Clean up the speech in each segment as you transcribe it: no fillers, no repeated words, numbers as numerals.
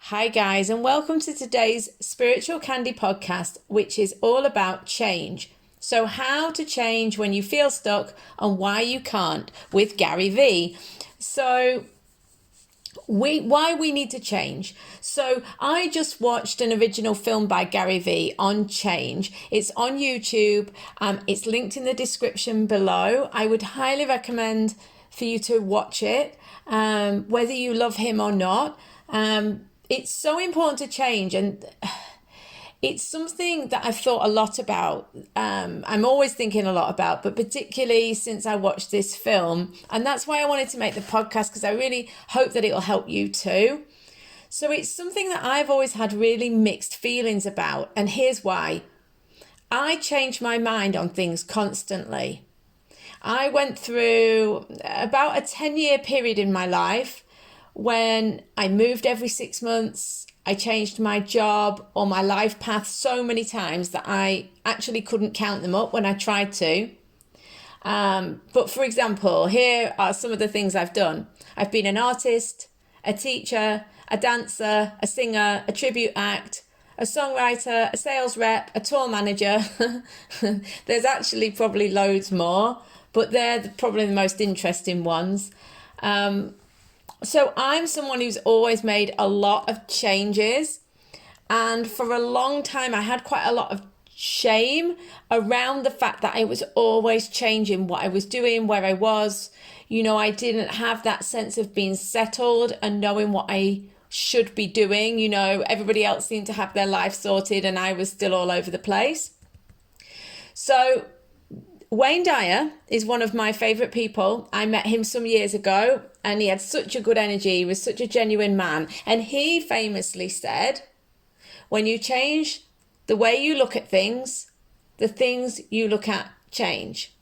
Hi, guys, and welcome to today's Spiritual Candy podcast, which is all about change. So, how to change when you feel stuck and why you can't, with Gary Vee. So, why we need to change. So I just watched an original film by Gary Vee on change. It's on YouTube. It's linked in the description below. I would highly recommend for you to watch it, whether you love him or not. It's so important to change, and it's something that I've thought a lot about. I'm always thinking a lot about, but particularly since I watched this film. And that's why I wanted to make the podcast, because I really hope that it will help you too. So it's something that I've always had really mixed feelings about. And here's why. I change my mind on things constantly. I went through about a 10-year period in my life when I moved every 6 months. I changed my job or my life path so many times that I actually couldn't count them up when I tried to. But for example, here are some of the things I've done. I've been an artist, a teacher, a dancer, a singer, a tribute act, a songwriter, a sales rep, a tour manager. There's actually probably loads more, but they're probably the most interesting ones. So I'm someone who's always made a lot of changes, and for a long time I had quite a lot of shame around the fact that I was always changing what I was doing, where I was. I didn't have that sense of being settled and knowing what I should be doing. Everybody else seemed to have their life sorted and I was still all over the place. So Dyer is one of my favourite people. I met him some years ago and he had such a good energy. He was such a genuine man. And he famously said, when you change the way you look at things, the things you look at change.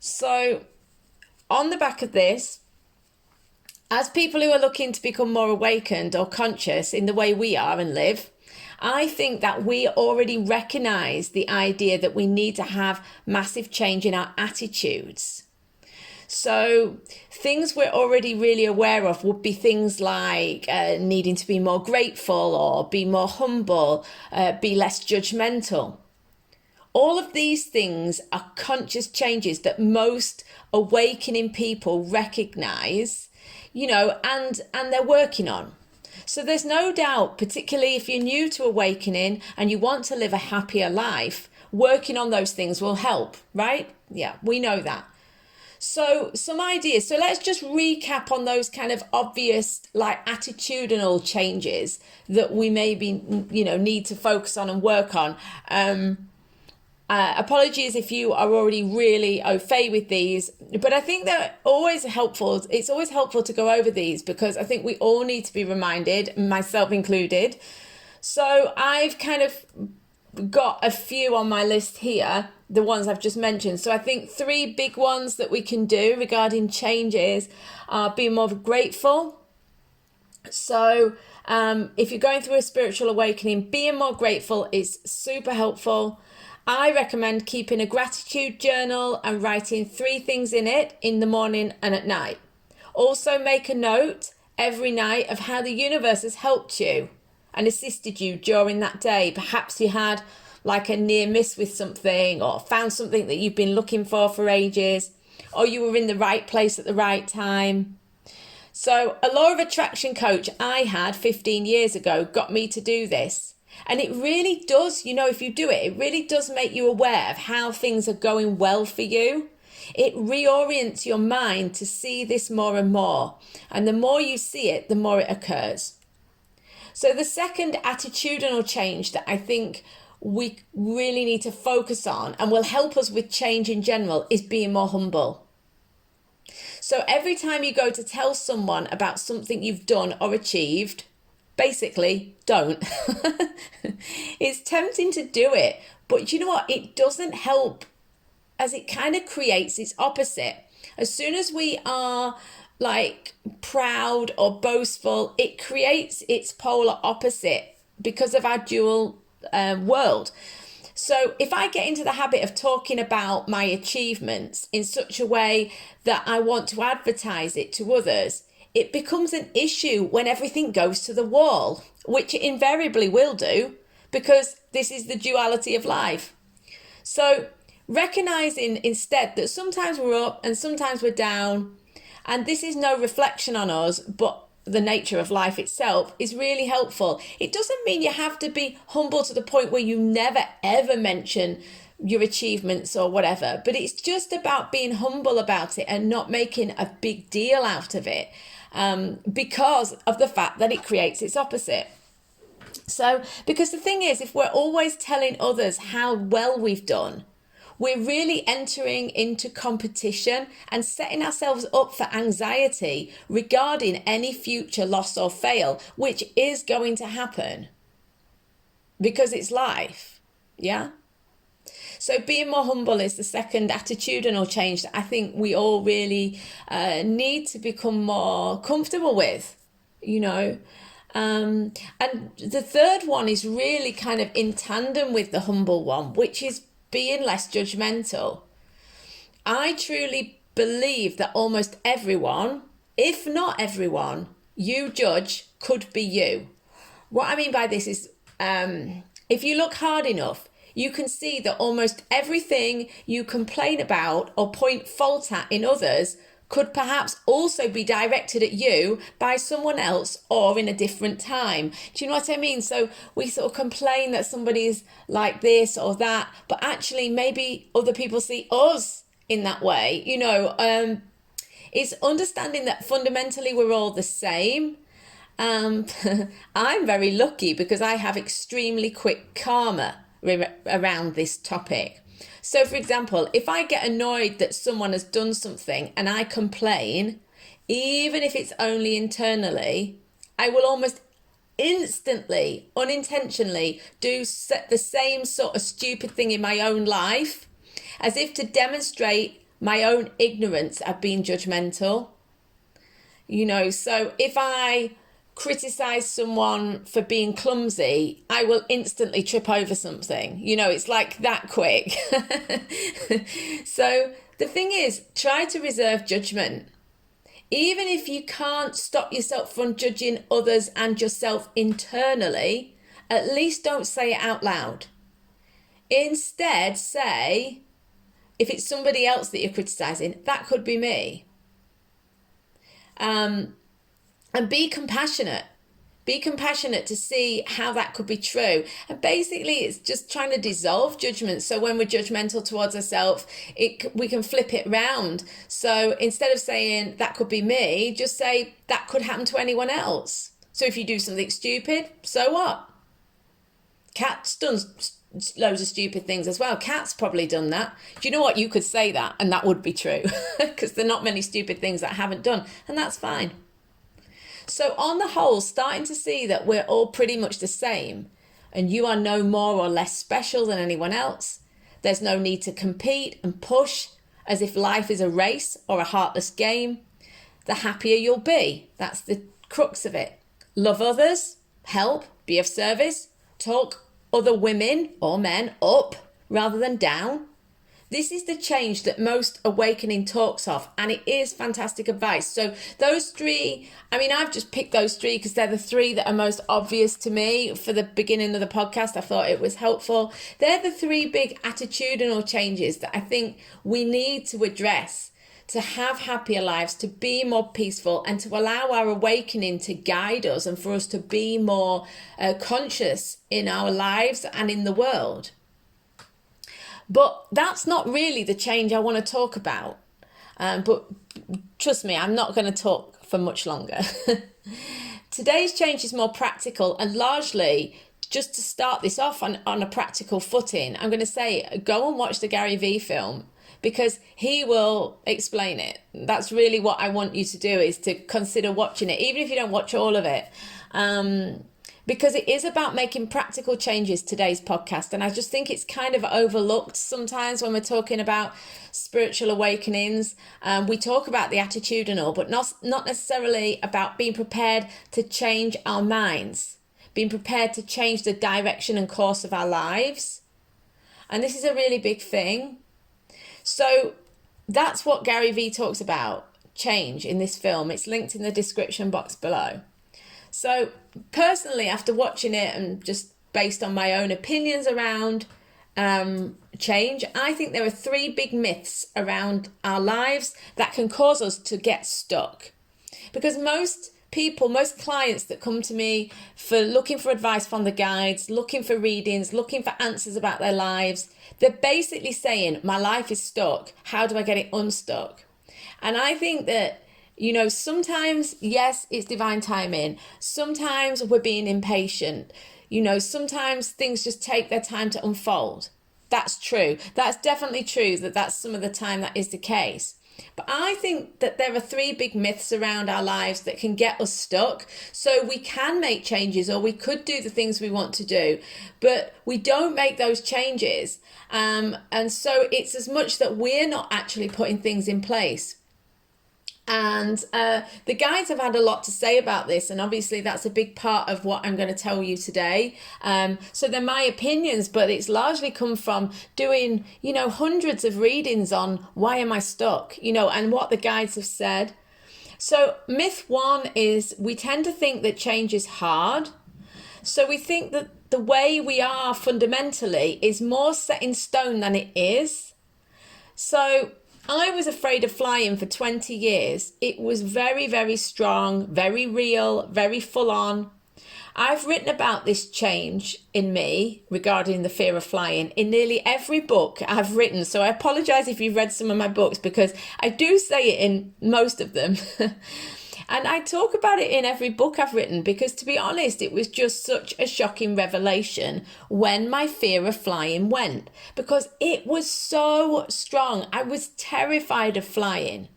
So on the back of this, as people who are looking to become more awakened or conscious in the way we are and live, I think that we already recognize the idea that we need to have massive change in our attitudes. So things we're already really aware of would be things like needing to be more grateful or be more humble, be less judgmental. All of these things are conscious changes that most awakening people recognize, and they're working on. So there's no doubt, particularly if you're new to awakening and you want to live a happier life, working on those things will help, right? Yeah, we know that. So some ideas. So let's just recap on those kind of obvious, like attitudinal changes that we maybe, need to focus on and work on. Apologies if you are already really au fait with these, but I think they're always helpful. It's always helpful to go over these because I think we all need to be reminded, myself included. So I've kind of got a few on my list here, the ones I've just mentioned. So I think 3 big ones that we can do regarding changes are being more grateful. So if you're going through a spiritual awakening, being more grateful is super helpful. I recommend keeping a gratitude journal and writing 3 things in it in the morning and at night. Also make a note every night of how the universe has helped you and assisted you during that day. Perhaps you had like a near miss with something or found something that you've been looking for ages, or you were in the right place at the right time. So a law of attraction coach I had 15 years ago got me to do this. And it really does, if you do it, it really does make you aware of how things are going well for you. It reorients your mind to see this more and more. And the more you see it, the more it occurs. So the second attitudinal change that I think we really need to focus on and will help us with change in general is being more humble. So every time you go to tell someone about something you've done or achieved, basically, don't. It's tempting to do it, but you know what? It doesn't help, as it kind of creates its opposite. As soon as we are like proud or boastful, it creates its polar opposite because of our dual world. So if I get into the habit of talking about my achievements in such a way that I want to advertise it to others, it becomes an issue when everything goes to the wall, which it invariably will do, because this is the duality of life. So recognizing instead that sometimes we're up and sometimes we're down, and this is no reflection on us, but the nature of life itself, is really helpful. It doesn't mean you have to be humble to the point where you never ever mention your achievements or whatever, but it's just about being humble about it and not making a big deal out of it, because of the fact that it creates its opposite. So, because the thing is, if we're always telling others how well we've done, we're really entering into competition and setting ourselves up for anxiety regarding any future loss or fail, which is going to happen because it's life. Yeah. So being more humble is the second attitudinal change that I think we all really need to become more comfortable with, you know. And the third one is really kind of in tandem with the humble one, which is being less judgmental. I truly believe that almost everyone, if not everyone, you judge could be you. What I mean by this is, if you look hard enough, you can see that almost everything you complain about or point fault at in others could perhaps also be directed at you by someone else or in a different time. Do you know what I mean? So we sort of complain that somebody's like this or that, but actually maybe other people see us in that way. You know, it's understanding that fundamentally we're all the same. I'm very lucky because I have extremely quick karma around this topic. So, for example, if I get annoyed that someone has done something and I complain, even if it's only internally, I will almost instantly, unintentionally do the same sort of stupid thing in my own life, as if to demonstrate my own ignorance at being judgmental. You know, so if I criticize someone for being clumsy, I will instantly trip over something. You know, it's like that quick. So the thing is, try to reserve judgment. Even if you can't stop yourself from judging others and yourself internally, at least don't say it out loud. Instead, say, if it's somebody else that you're criticizing, that could be me. And be compassionate. Be compassionate to see how that could be true. And basically, it's just trying to dissolve judgment. So when we're judgmental towards ourselves, we can flip it round. So instead of saying that could be me, just say that could happen to anyone else. So if you do something stupid, so what? Cat's done loads of stupid things as well. Cat's probably done that. Do you know what? You could say that and that would be true because there are not many stupid things that I haven't done, and that's fine. So on the whole, starting to see that we're all pretty much the same and you are no more or less special than anyone else. There's no need to compete and push as if life is a race or a heartless game. The happier you'll be. That's the crux of it. Love others, help, be of service, talk other women or men up rather than down. This is the change that most awakening talks of, and it is fantastic advice. So those three, I mean, I've just picked those three because they're the three that are most obvious to me for the beginning of the podcast. I thought it was helpful. They're the three big attitudinal changes that I think we need to address to have happier lives, to be more peaceful, and to allow our awakening to guide us and for us to be more conscious in our lives and in the world. But that's not really the change I want to talk about. But trust me, I'm not going to talk for much longer. Today's change is more practical, and largely, just to start this off on a practical footing, I'm going to say go and watch the Gary Vee film because he will explain it. That's really what I want you to do, is to consider watching it, even if you don't watch all of it. Because it is about making practical changes, today's podcast. And I just think it's kind of overlooked sometimes when we're talking about spiritual awakenings. We talk about the attitudinal, but not necessarily about being prepared to change our minds, being prepared to change the direction and course of our lives. And this is a really big thing. So that's what Gary Vee talks about. change in this film. It's linked in the description box below. So personally, after watching it and just based on my own opinions around change, I think there are 3 big myths around our lives that can cause us to get stuck. Because most clients that come to me for looking for advice from the guides, looking for readings, looking for answers about their lives, they're basically saying, my life is stuck. How do I get it unstuck? And I think that, sometimes, yes, it's divine timing. Sometimes we're being impatient. Sometimes things just take their time to unfold. That's true. That's definitely true that's some of the time that is the case. But I think that there are 3 big myths around our lives that can get us stuck. So we can make changes, or we could do the things we want to do, but we don't make those changes. And so it's as much that we're not actually putting things in place. And the guides have had a lot to say about this, and obviously that's a big part of what I'm going to tell you today. So they're my opinions, but it's largely come from doing, hundreds of readings on why am I stuck, and what the guides have said. So myth 1 is we tend to think that change is hard. So we think that the way we are fundamentally is more set in stone than it is. So I was afraid of flying for 20 years. It was very, very strong, very real, very full on. I've written about this change in me regarding the fear of flying in nearly every book I've written. So I apologize if you've read some of my books, because I do say it in most of them. And I talk about it in every book I've written, because to be honest, it was just such a shocking revelation when my fear of flying went, because it was so strong. I was terrified of flying,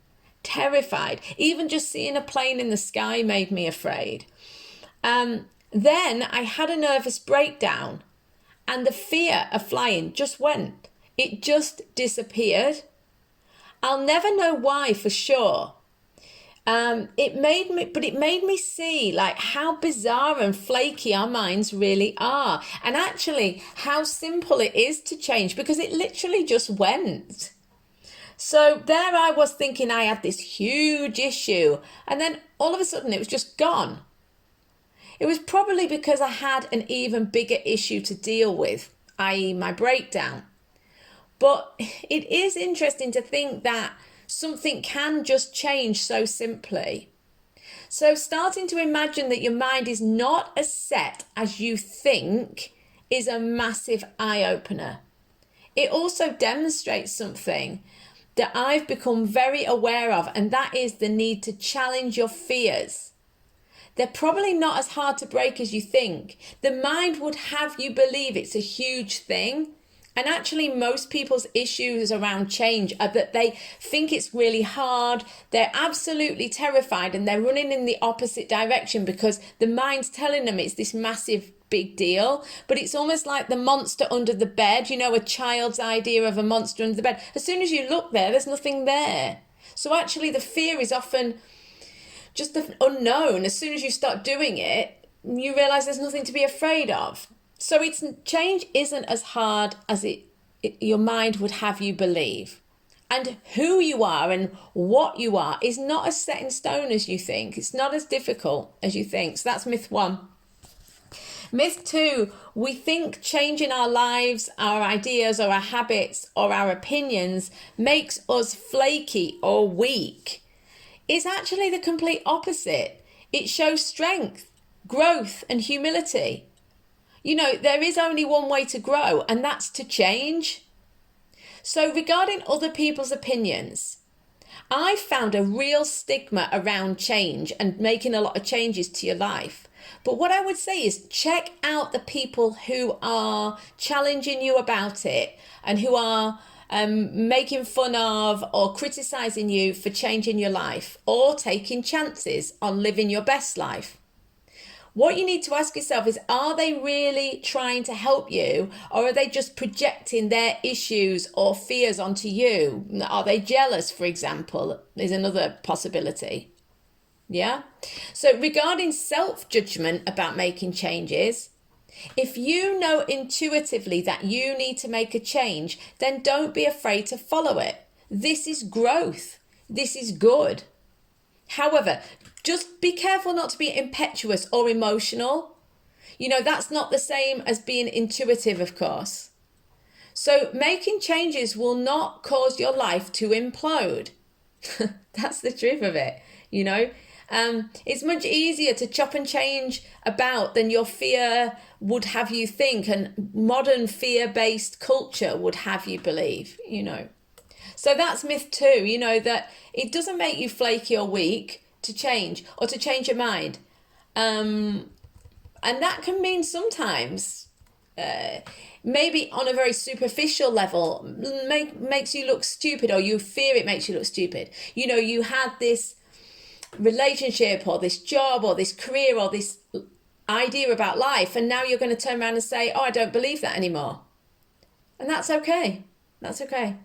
terrified. Even just seeing a plane in the sky made me afraid. Then I had a nervous breakdown, and the fear of flying just went. It just disappeared. I'll never know why for sure. It made me see like how bizarre and flaky our minds really are, and actually how simple it is to change, because it literally just went. So there I was thinking I had this huge issue, and then all of a sudden it was just gone. It was probably because I had an even bigger issue to deal with, i.e. my breakdown. But it is interesting to think that something can just change so simply. So starting to imagine that your mind is not as set as you think is a massive eye-opener. It also demonstrates something that I've become very aware of, and that is the need to challenge your fears. They're probably not as hard to break as you think. The mind would have you believe it's a huge thing. And actually, most people's issues around change are that they think it's really hard. They're absolutely terrified, and they're running in the opposite direction because the mind's telling them it's this massive big deal. But it's almost like the monster under the bed, a child's idea of a monster under the bed. As soon as you look there, there's nothing there. So actually, the fear is often just the unknown. As soon as you start doing it, you realize there's nothing to be afraid of. So change isn't as hard as your mind would have you believe. And who you are and what you are is not as set in stone as you think. It's not as difficult as you think. So that's myth 1. Myth 2, we think changing our lives, our ideas, or our habits, or our opinions makes us flaky or weak. It's actually the complete opposite. It shows strength, growth, and humility. There is only one way to grow, and that's to change. So regarding other people's opinions, I found a real stigma around change and making a lot of changes to your life. But what I would say is check out the people who are challenging you about it and who are making fun of or criticizing you for changing your life or taking chances on living your best life. What you need to ask yourself is, are they really trying to help you, or are they just projecting their issues or fears onto you? Are they jealous, for example, is another possibility. Yeah? So regarding self-judgment about making changes, if you know intuitively that you need to make a change, then don't be afraid to follow it. This is growth. This is good. However, just be careful not to be impetuous or emotional. That's not the same as being intuitive, of course. So making changes will not cause your life to implode. That's the truth of it, It's much easier to chop and change about than your fear would have you think, and modern fear-based culture would have you believe, So that's myth 2, that it doesn't make you flaky or weak to change or to change your mind. And that can mean sometimes, maybe on a very superficial level, makes you look stupid, or you fear it makes you look stupid. You had this relationship or this job or this career or this idea about life, and now you're going to turn around and say, oh, I don't believe that anymore. And that's okay. That's okay.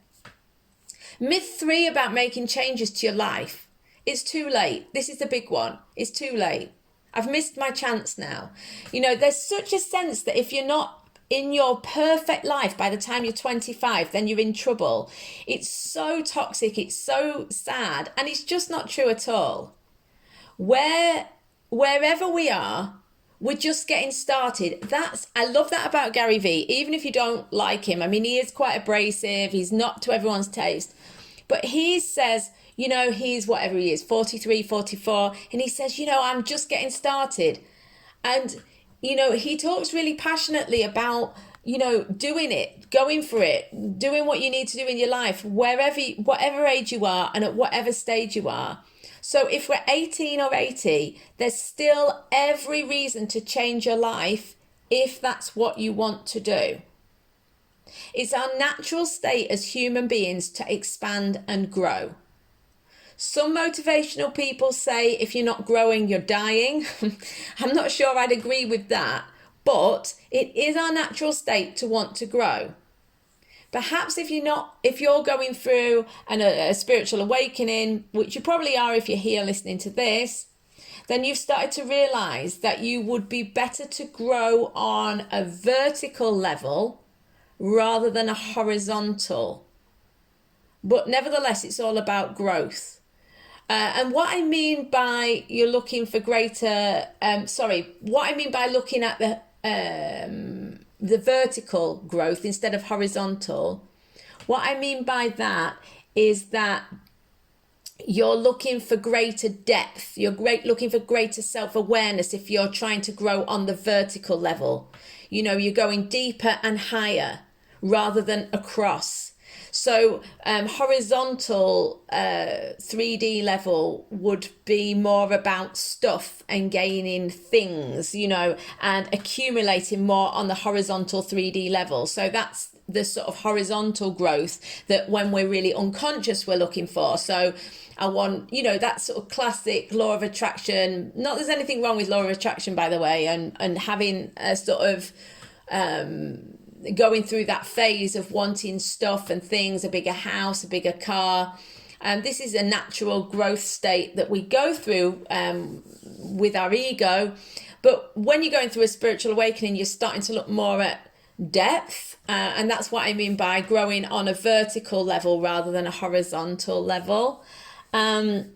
Myth 3 about making changes to your life. It's too late. This is the big one. It's too late. I've missed my chance now. There's such a sense that if you're not in your perfect life by the time you're 25, then you're in trouble. It's so toxic. It's so sad. And it's just not true at all. Wherever we are, we're just getting started. I love that about Gary Vee, even if you don't like him. I mean, he is quite abrasive. He's not to everyone's taste. But he says, he's whatever he is, 43, 44. And he says, I'm just getting started. And, he talks really passionately about, doing it, going for it, doing what you need to do in your life, whatever age you are and at whatever stage you are. So if we're 18 or 80, there's still every reason to change your life if that's what you want to do. It's our natural state as human beings to expand and grow. Some motivational people say if you're not growing, you're dying. I'm not sure I'd agree with that, but it is our natural state to want to grow. Perhaps if you're going through a spiritual awakening, which you probably are if you're here listening to this, then you've started to realize that you would be better to grow on a vertical level rather than a horizontal. But nevertheless, it's all about growth. And what I mean by you're looking for greater, what I mean by looking at the vertical growth instead of horizontal, what I mean by that is that you're looking for greater depth. You're looking for greater self-awareness if you're trying to grow on the vertical level. You're going deeper and higher rather than across. So horizontal 3D level would be more about stuff and gaining things, and accumulating more on the horizontal 3D level. So that's the sort of horizontal growth that when we're really unconscious, we're looking for. So I want, that sort of classic law of attraction. Not there's anything wrong with law of attraction, by the way, and having a sort of going through that phase of wanting stuff and things, a bigger house, a bigger car. And this is a natural growth state that we go through with our ego. But when you're going through a spiritual awakening, you're starting to look more at depth. And that's what I mean by growing on a vertical level rather than a horizontal level. But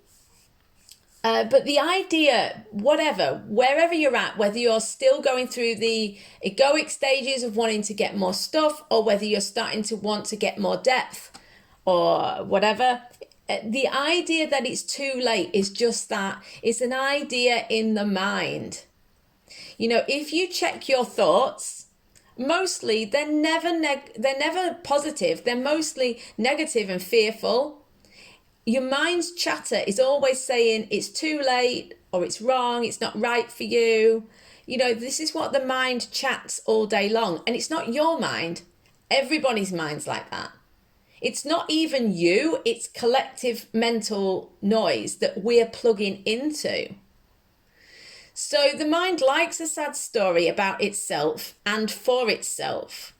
the idea, wherever you're at, whether you're still going through the egoic stages of wanting to get more stuff, or whether you're starting to want to get more depth or whatever, the idea that it's too late is just that. It's an idea in the mind. If you check your thoughts, mostly they're never positive. They're mostly negative and fearful. Your mind's chatter is always saying it's too late, or it's wrong, it's not right for you. This is what the mind chats all day long. And it's not your mind. Everybody's mind's like that. It's not even you, it's collective mental noise that we're plugging into. So the mind likes a sad story about itself and for itself.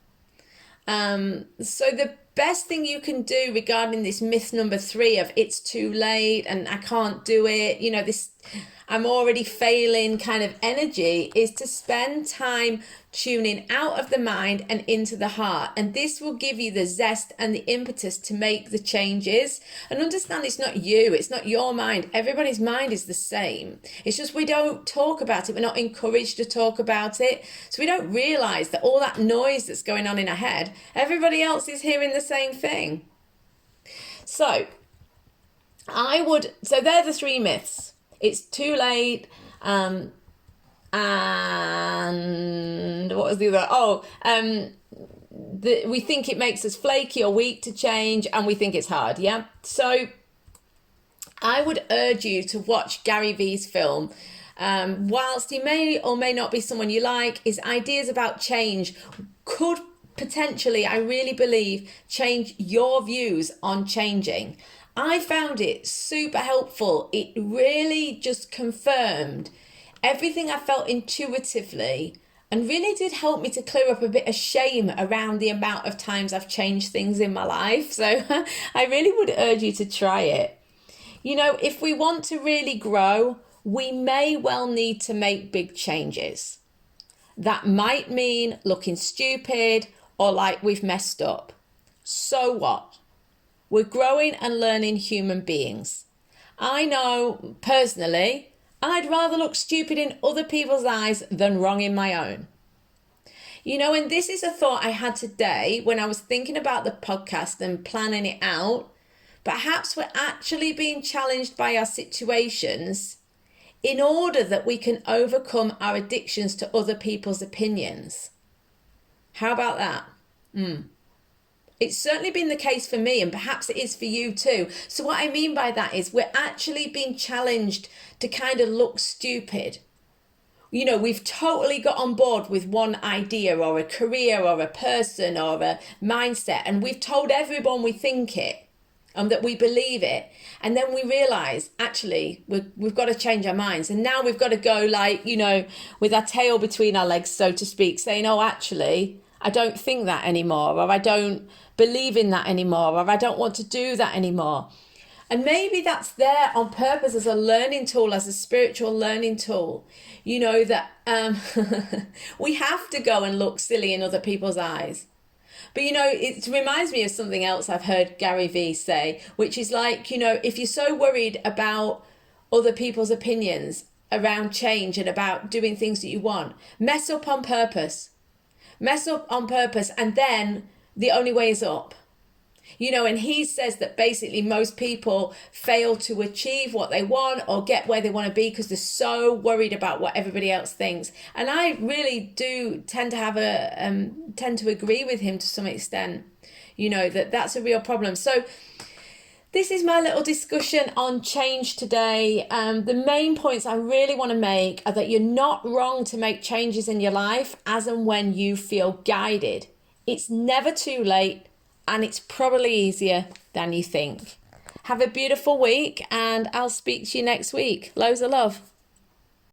So best thing you can do regarding this myth number 3 of it's too late and I can't do it, this I'm already failing kind of energy, is to spend time tuning out of the mind and into the heart. And this will give you the zest and the impetus to make the changes. And understand it's not you, it's not your mind. Everybody's mind is the same. It's just we don't talk about it. We're not encouraged to talk about it. So we don't realize that all that noise that's going on in our head, everybody else is hearing the same thing. So they're the 3 myths. It's too late, and what was the other? We think it makes us flaky or weak to change, and we think it's hard, yeah? So I would urge you to watch Gary Vee's film. Whilst he may or may not be someone you like, his ideas about change could potentially, I really believe, change your views on changing. I found it super helpful. It really just confirmed everything I felt intuitively and really did help me to clear up a bit of shame around the amount of times I've changed things in my life. So I really would urge you to try it. If we want to really grow, we may well need to make big changes. That might mean looking stupid or like we've messed up. So what? We're growing and learning human beings. I know, personally, I'd rather look stupid in other people's eyes than wrong in my own. And this is a thought I had today when I was thinking about the podcast and planning it out. Perhaps we're actually being challenged by our situations in order that we can overcome our addictions to other people's opinions. How about that? It's certainly been the case for me, and perhaps it is for you too. So what I mean by that is we're actually being challenged to kind of look stupid. We've totally got on board with one idea or a career or a person or a mindset, and we've told everyone we think it and that we believe it. And then we realize, actually, we've got to change our minds. And now we've got to go with our tail between our legs, so to speak, saying, oh, actually, I don't think that anymore, or I don't believe in that anymore, or I don't want to do that anymore. And maybe that's there on purpose as a learning tool, as a spiritual learning tool, that we have to go and look silly in other people's eyes. But, it reminds me of something else I've heard Gary Vee say, which is like, if you're so worried about other people's opinions around change and about doing things that you want, mess up on purpose. Mess up on purpose, and then the only way is up. And he says that basically most people fail to achieve what they want or get where they want to be because they're so worried about what everybody else thinks. And I really do tend to agree with him to some extent, that's a real problem. So this is my little discussion on change today. The main points I really want to make are that you're not wrong to make changes in your life as and when you feel guided. It's never too late, and it's probably easier than you think. Have a beautiful week, and I'll speak to you next week. Loads of love.